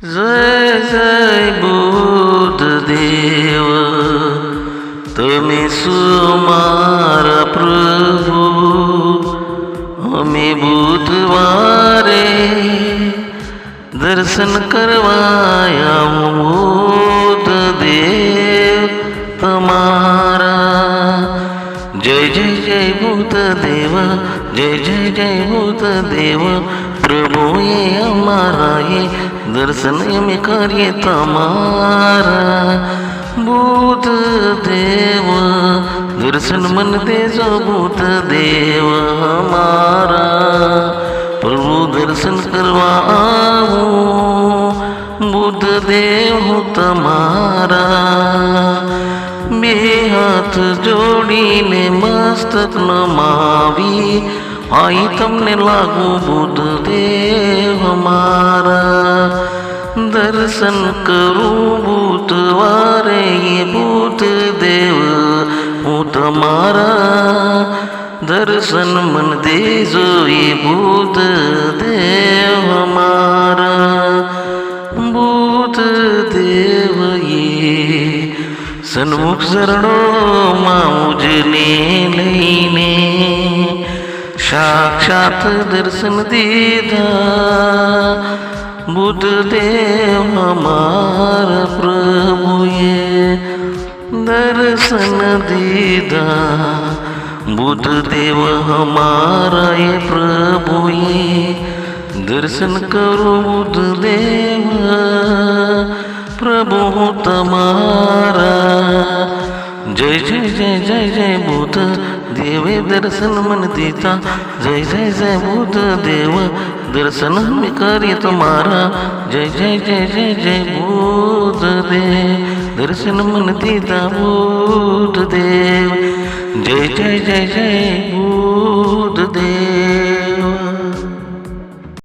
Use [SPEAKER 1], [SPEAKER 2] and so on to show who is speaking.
[SPEAKER 1] जय जय बुद्ध देव, તમે શું મારા પ્રભુ. અમે બુધવારે દર્શન કરવાયા બુદ્ધ દેવ તમારા. જય જય જય બુદ્ધ દેવ, જય જય જય બુદ્ધ દેવ. પ્રભુએ અમારાએ દર્શન અમે કરીએ તમારા. બુદ્ધ દેવ દર્શન મન દેજો બુદ્ધ દેવ અમારા. પ્રભુ દર્શન કરવા આવું બુદ્ધ દેવ હું તમારા. બે હાથ જોડીને મસ્તક નમાવી આઈ તમને લાગુ બુદ્ધ દેવ અમારા. દર્શન કરું બુધવારે બુદ્ધ દેવ હું તમારા. દર્શન મન દેજો એ બુદ્ધ દેવ અમારા. બુદ્ધ દેવ એ સન્મુખ શરણોમાં મુજને લઈને સાક્ષાત દર્શન દીધા. બુદ્ધ દેવ અમારા પ્રભુએ દર્શન દીધા. બુદ્ધ દેવ અમારા પ્રભુએ દર્શન કરો બુદ્ધ દેવ પ્રભુ તમારા. જય જય જય જય જય બુદ્ધ દેવે દર્શન મન દીધા. જય જય જય બુદ્ધ દેવ દર્શન અમે કરીએ તમારા. જય જય જય જય જય બુદ્ધ દેવ દર્શન મન દીધા બુદ્ધ દેવ. જય જય જય જય બુદ્ધ